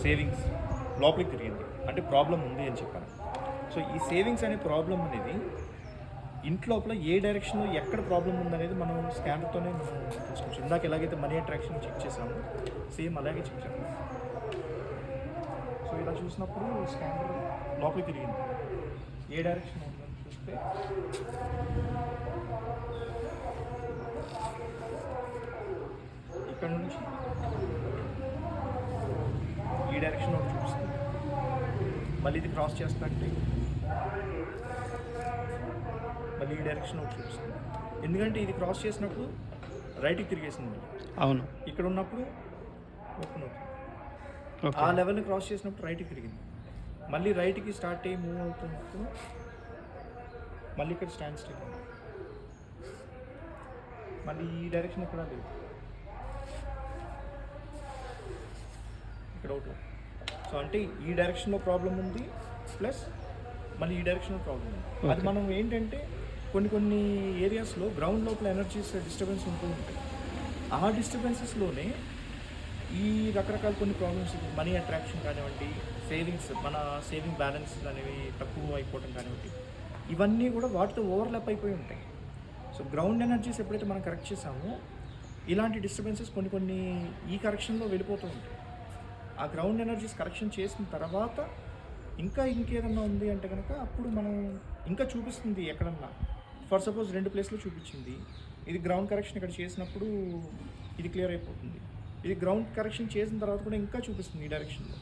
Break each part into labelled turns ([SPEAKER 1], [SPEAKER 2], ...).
[SPEAKER 1] Savings లోపలికి తిరిగింది, అంటే ప్రాబ్లం ఉంది అని చెప్పాను. సో ఈ సేవింగ్స్ అనే ప్రాబ్లం అనేది ఇంట్లోపల ఏ డైరెక్షన్లో ఎక్కడ ప్రాబ్లం ఉందనేది మనం స్కానర్తోనే మనం చూసుకోవచ్చు. ఇందాక ఎలాగైతే మనీ అట్రాక్షన్ చెక్ చేసామో సేమ్ అలాగే చెక్ చేస్తాం. సో ఇలా చూసినప్పుడు స్కానర్ లోపలికి తిరిగింది, ఏ డైరెక్షన్ ఉందని చూస్తే ఇక్కడ నుంచి ఈ డైరెక్షన్లో చూపిస్తుంది. మళ్ళీ ఇది క్రాస్ చేస్తాంటే మళ్ళీ ఈ డైరెక్షన్ ఒకటి చూపిస్తుంది. ఎందుకంటే ఇది క్రాస్ చేసినప్పుడు రైట్కి తిరిగేసింది.
[SPEAKER 2] అవును,
[SPEAKER 1] ఇక్కడ ఉన్నప్పుడు ఓపెన్ అవుతుంది. ఆ లెవెల్ని క్రాస్ చేసినప్పుడు రైట్కి తిరిగింది. మళ్ళీ రైట్కి స్టార్ట్ అయ్యి మూవ్ అవుతున్నప్పుడు మళ్ళీ ఇక్కడ స్టాండ్ స్టిల్, మళ్ళీ ఈ డైరెక్షన్ ఇక్కడ లేదు, ఇక్కడ ఒకటి. సో అంటే ఈ డైరెక్షన్లో ప్రాబ్లం ఉంది, ప్లస్ మళ్ళీ ఈ డైరెక్షన్లో ప్రాబ్లం ఉంది. అది మనం ఏంటంటే కొన్ని ఏరియాస్లో గ్రౌండ్ లోపల ఎనర్జీస్ డిస్టర్బెన్స్ ఉంటూ ఉంటాయి. ఆ డిస్టర్బెన్సెస్లోనే ఈ రకరకాల కొన్ని ప్రాబ్లమ్స్, మనీ అట్రాక్షన్ కానివ్వండి, సేవింగ్స్, మన సేవింగ్ బ్యాలెన్స్ అనేవి తక్కువ అయిపోవడం కానివ్వండి, ఇవన్నీ కూడా వాటితో ఓవర్లాప్ అయిపోయి ఉంటాయి. సో గ్రౌండ్ ఎనర్జీస్ ఎప్పుడైతే మనం కరెక్ట్ చేసామో ఇలాంటి డిస్టర్బెన్సెస్ కొన్ని ఈ కరెక్షన్లో వెళ్ళిపోతూ ఉంటాయి. ఆ గ్రౌండ్ ఎనర్జీస్ కరెక్షన్ చేసిన తర్వాత ఇంకేదన్నా ఉంది అంటే కనుక అప్పుడు మనం ఇంకా చూపిస్తుంది ఎక్కడన్నా. ఫర్ సపోజ్ 2 ప్లేస్లో చూపించింది, ఇది గ్రౌండ్ కరెక్షన్ ఇక్కడ చేసినప్పుడు ఇది క్లియర్ అయిపోతుంది. ఇది గ్రౌండ్ కరెక్షన్ చేసిన తర్వాత కూడా ఇంకా చూపిస్తుంది ఈ డైరెక్షన్లో.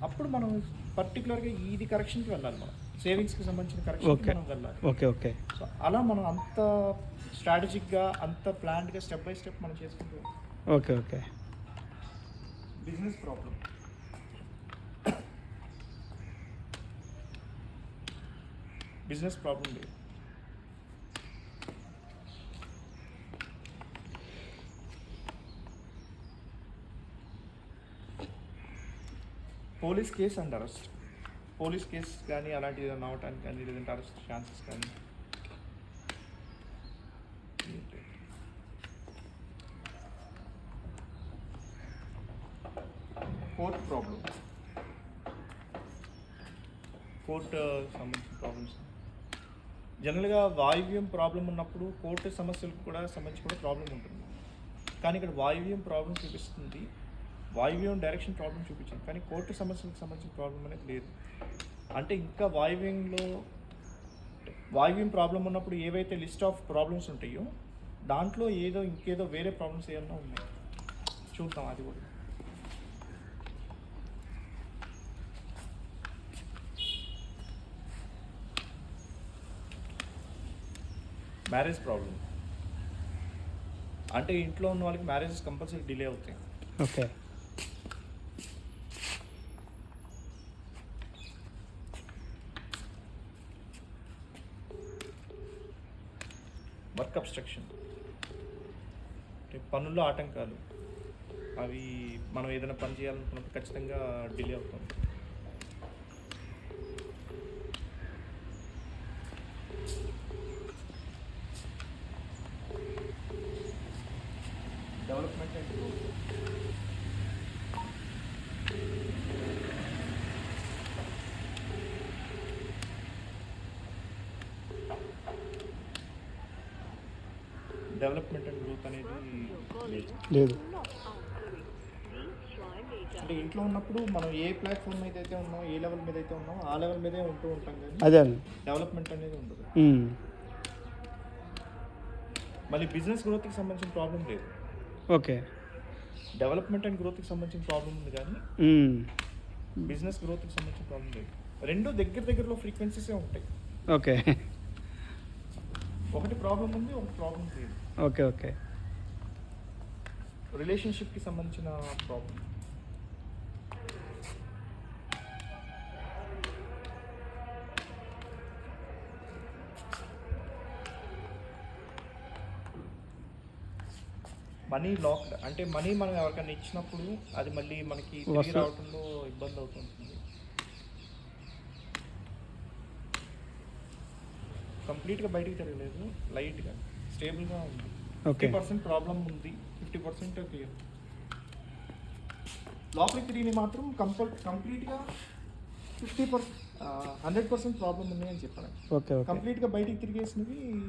[SPEAKER 1] అప్పుడు మనం పర్టికులర్గా ఇది కరెక్షన్కి వెళ్ళాలి, మనం సేవింగ్స్కి సంబంధించిన కరెక్షన్కి మనం వెళ్ళాలి.
[SPEAKER 2] ఓకే.
[SPEAKER 1] సో అలా మనం అంత స్ట్రాటజిక్గా, అంత ప్లాన్డ్గా స్టెప్ బై స్టెప్ మనం చేసుకుంటూ.
[SPEAKER 2] Okay.
[SPEAKER 1] Business problem, business problem లేదు. Police case and arrest, police case కానీ అలాంటిది ఏదైనా అవటానికి కానీ, లేదంటే అరెస్ట్ ఛాన్సెస్ కానీ. కోర్ట్ ప్రాబ్లం, కోర్టు సంబంధించిన ప్రాబ్లమ్స్. జనరల్గా వాయువ్యం ప్రాబ్లం ఉన్నప్పుడు కోర్టు సమస్యలకు కూడా సంబంధించి కూడా ప్రాబ్లం ఉంటుంది. కానీ ఇక్కడ వాయువ్యం ప్రాబ్లం చూపిస్తుంది, వాయువ్యం డైరెక్షన్ ప్రాబ్లం చూపించింది, కానీ కోర్టు సమస్యలకు సంబంధించిన ప్రాబ్లం అనేది లేదు. అంటే ఇంకా వాయువ్యం ప్రాబ్లం ఉన్నప్పుడు ఏవైతే లిస్ట్ ఆఫ్ ప్రాబ్లమ్స్ ఉంటాయో దాంట్లో ఇంకేదో వేరే ప్రాబ్లమ్స్ ఏమన్నా ఉన్నాయి, చూద్దాం అది కూడా. మ్యారేజ్ ప్రాబ్లం అంటే ఇంట్లో ఉన్న వాళ్ళకి మ్యారేజెస్ కంపల్సరీ డిలే అవుతాయి.
[SPEAKER 2] ఓకే.
[SPEAKER 1] వర్క్ అబ్స్ట్రక్షన్ అంటే పనుల్లో ఆటంకాలు, అవి మనం ఏదైనా పని చేయాలనుకున్నప్పుడు ఖచ్చితంగా డిలే అవుతుంది. Development and growth, development and growth అనేది
[SPEAKER 2] లేదు.
[SPEAKER 1] అంటే ఇంట్లో ఉన్నప్పుడు మనం ఏ ప్లాట్ఫామ్ మీద అయితే ఉన్నామో, ఏ లెవెల్ మీద అయితే ఉన్నామో ఆ లెవెల్ మీదే ఉంటూ ఉంటాం, కానీ
[SPEAKER 2] అదే
[SPEAKER 1] డెవలప్మెంట్ అనేది ఉండదు. మళ్ళీ బిజినెస్ గ్రోత్కి సంబంధించిన ప్రాబ్లం లేదు.
[SPEAKER 2] ఓకే.
[SPEAKER 1] డెవలప్మెంట్ అండ్ గ్రోత్కి సంబంధించిన ప్రాబ్లం ఉంది, కానీ బిజినెస్ గ్రోత్కి సంబంధించిన ప్రాబ్లం లేదు. రెండు దగ్గరలో ఫ్రీక్వెన్సీసే ఉంటాయి.
[SPEAKER 2] ఓకే.
[SPEAKER 1] ఒకటి ప్రాబ్లం ఉంది, ఒకటి ప్రాబ్లం లేదు.
[SPEAKER 2] ఓకే.
[SPEAKER 1] రిలేషన్షిప్కి సంబంధించిన ప్రాబ్లం, మనీ లాక్డ్ అంటే మనీ మనం ఎవరికైనా ఇచ్చినప్పుడు అది మళ్ళీ మనకి తిరిగి రావడంలో ఇబ్బంది అవుతుంటుంది. కంప్లీట్గా బయటికి తిరగలేదు, లైట్గా స్టేబుల్గా ఉంది. 50% ప్రాబ్లం ఉంది, 50% క్లియర్. లోపలికి తిరిగి మాత్రం కంప్లీట్గా 50%, 100% ప్రాబ్లం ఉంది అని చెప్పాను.
[SPEAKER 2] ఓకే ఓకే
[SPEAKER 1] కంప్లీట్గా బయటికి తిరిగేసినవి